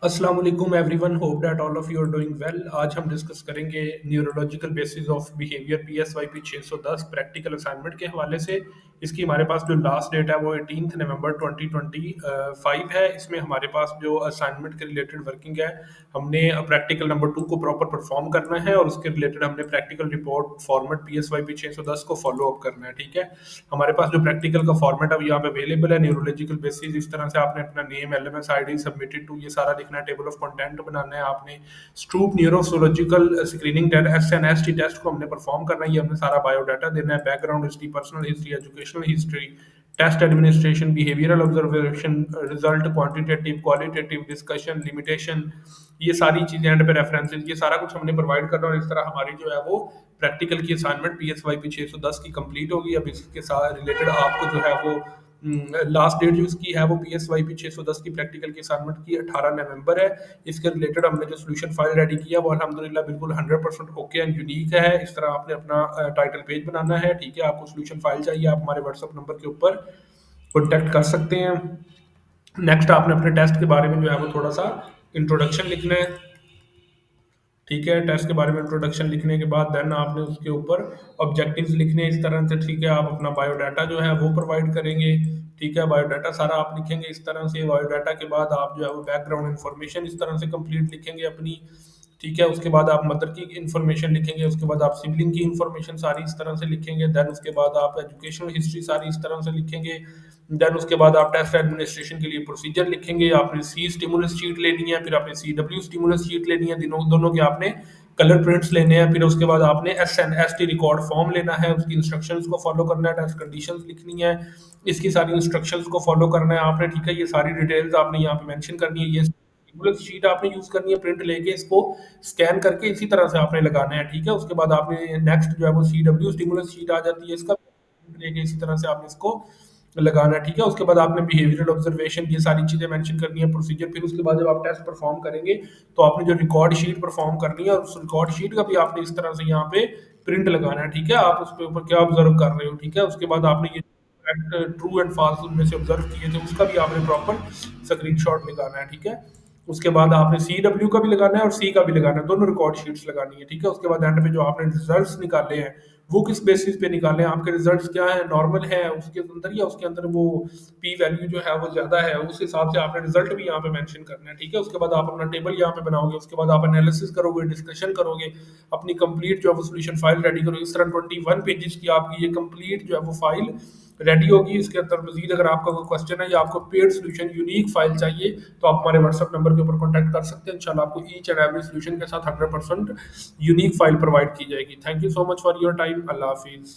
अस्सलाम वालेकुम everyone, hope that all of you are doing well. आज हम डिस्कस करेंगे neurological basis of behaviour PSYP 610 practical assignment के हवाले से। इसकी हमारे पास जो लास्ट डेट है वो 18 नवंबर 2025 है। इसमें हमारे पास जो असाइनमेंट के रिलेटेड वर्किंग है, हमने प्रैक्टिकल नंबर 2 को प्रॉपर परफॉर्म करना है और उसके रिलेटेड हमने प्रैक्टिकल रिपोर्ट फॉर्मेट पीएसवाईपी 610 को फॉलो अप करना है। ठीक है, हमारे पास जो प्रैक्टिकल का फॉर्मेट अब यहाँ पे अवेलेबल है, न्यूरोलॉजिकल बेसिस, इस तरह से आपने अपना name, LMS ID, submitted to, ये सारा लिखना है, टेबल ऑफ कंटेंट बनाना है आपने। स्ट्रूप न्यूरोसोलॉजिकल स्क्रीनिंग टेस्ट, एसएनएसटी टेस्ट को हमने परफॉर्म करना है, ये हमने सारा बायोडाटा देना है, background history, personal history, educational history, test administration, behavioural observation, result, quantitative, qualitative, discussion, limitation, ये सारी चीजें एंड पे रेफरेंसेस, ये सारा कुछ हमने प्रोवाइड करना। और इस तरह हमारी जो है वो प्रैक्टिकल की असाइनमेंट पीएसवाईपी 610 की कंप्लीट होगी। अब इसके साथ रिलेटेड आपको जो है वो लास्ट डेट जो इसकी है वो पीएसवाईपी 610 की प्रैक्टिकल की असाइनमेंट की 18 नवंबर है। इसके रिलेटेड हमने जो सोल्यूशन फाइल रेडी किया वो अल्हम्दुलिल्लाह बिल्कुल 100% ओके एंड यूनिक है। इस तरह आपने अपना टाइटल पेज बनाना है। ठीक है, आपको सोल्यूशन फाइल चाहिए, आप हमारे व्हाट्सएप नंबर के ऊपर कॉन्टैक्ट कर सकते हैं। नेक्स्ट आपने अपने टेस्ट के बारे में जो है वो थोड़ा सा इंट्रोडक्शन लिखना है। ठीक है, टेस्ट के बारे में इंट्रोडक्शन लिखने के बाद देन आपने उसके ऊपर ऑब्जेक्टिव्स लिखने हैं इस तरह से। ठीक है, आप अपना बायोडाटा जो है वो प्रोवाइड करेंगे। ठीक है, बायोडाटा सारा आप लिखेंगे इस तरह से। बायोडाटा के बाद आप जो है वो बैकग्राउंड इन्फॉर्मेशन इस तरह से कंप्लीट लिखेंगे अपनी। ठीक है, उसके बाद आप मदर की इन्फॉर्मेशन लिखेंगे, उसके बाद आप सिबलिंग की इन्फॉर्मेशन सारी इस तरह से लिखेंगे। देन उसके बाद आप एजुकेशनल हिस्ट्री सारी इस तरह से लिखेंगे। देन उसके बाद आप टेस्ट एडमिनिस्ट्रेशन के लिए प्रोसीजर लिखेंगे। आपने सी स्टिमुलस शीट लेनी है, फिर आपने सी डब्ल्यू स्टिमुलस शीट लेनी है, दोनों दोनों के आपने कलर प्रिंट्स लेने हैं। फिर उसके बाद आपने S N S T record form लेना है, उसकी इंस्ट्रक्शंस को फॉलो करना है, टेस्ट कंडीशंस लिखनी है, इसकी सारी इंस्ट्रक्शंस को फॉलो करना है आपने। ठीक है, ये सारी डिटेल्स आपने यहाँ पे मेंशन करनी है। ये स्टिमुलस शीट आपने यूज करनी है, प्रिंट लेके इसको स्कैन करके इसी तरह से आपने लगाना है। ठीक है, उसके बाद आपने नेक्स्ट जो है वो सी डब्ल्यू स्टिमुलस शीट आ जाती है, इसका प्रिंट लेके इसी तरह से आपने इसको लगाना है। ठीक है, उसके बाद आपने बिहेवियरल ऑब्जर्वेशन, ये सारी चीजें मेंशन करनी है, प्रोसीजर। फिर उसके बाद जब आप टेस्ट परफॉर्म करेंगे तो आपने जो रिकॉर्ड शीट परफॉर्म करनी है, और उस रिकॉर्ड शीट का भी आपने इस तरह से यहाँ पे प्रिंट लगाना है। ठीक है, आप उस पे ऊपर क्या ऑब्जर्व कर रहे हो। ठीक है, उसके बाद आपने ये ट्रू एंड फॉल्स उनमें से ऑब्जर्व किए थे उसका भी आपने प्रॉपर स्क्रीनशॉट निकालना है। ठीक है, उसके बाद आपने सी डब्ल्यू का भी लगाना है और सी का भी लगाना है, दोनों रिकॉर्ड शीट्स लगानी है। ठीक है, उसके बाद एंड पे जो आपने रिजल्ट्स निकाले हैं वो किस बेसिस पे निकाले हैं, आपके रिजल्ट्स क्या है, नॉर्मल है उसके अंदर या उसके अंदर वो पी वैल्यू जो है वो ज्यादा है, उस हिसाब से आपने रिजल्ट भी यहाँ पे मेंशन करना है। ठीक है, उसके बाद आप अपना टेबल यहाँ पे बनाओगे, उसके बाद आप एनालिसिस करोगे, डिस्कशन करोगे, अपनी कंप्लीट जो है वो सोल्यूशन फाइल रेडी करोगे। इस तरह 21 पेजेस की आपकी ये कंप्लीट जो है वो फाइल रेडी होगी। इसके अंदर मजीद अगर आपका कोई क्वेश्चन है या आपको पेड सोल्यूशन यूनिक फाइल चाहिए तो आप हमारे व्हाट्सएप नंबर के ऊपर कॉन्टैक्ट कर सकते हैं। इंशाल्लाह आपको ईच एंड एवरी सोल्यूशन के साथ 100% यूनिक फाइल प्रोवाइड की जाएगी। Thank you so much for your time. अल्लाह हाफिज़।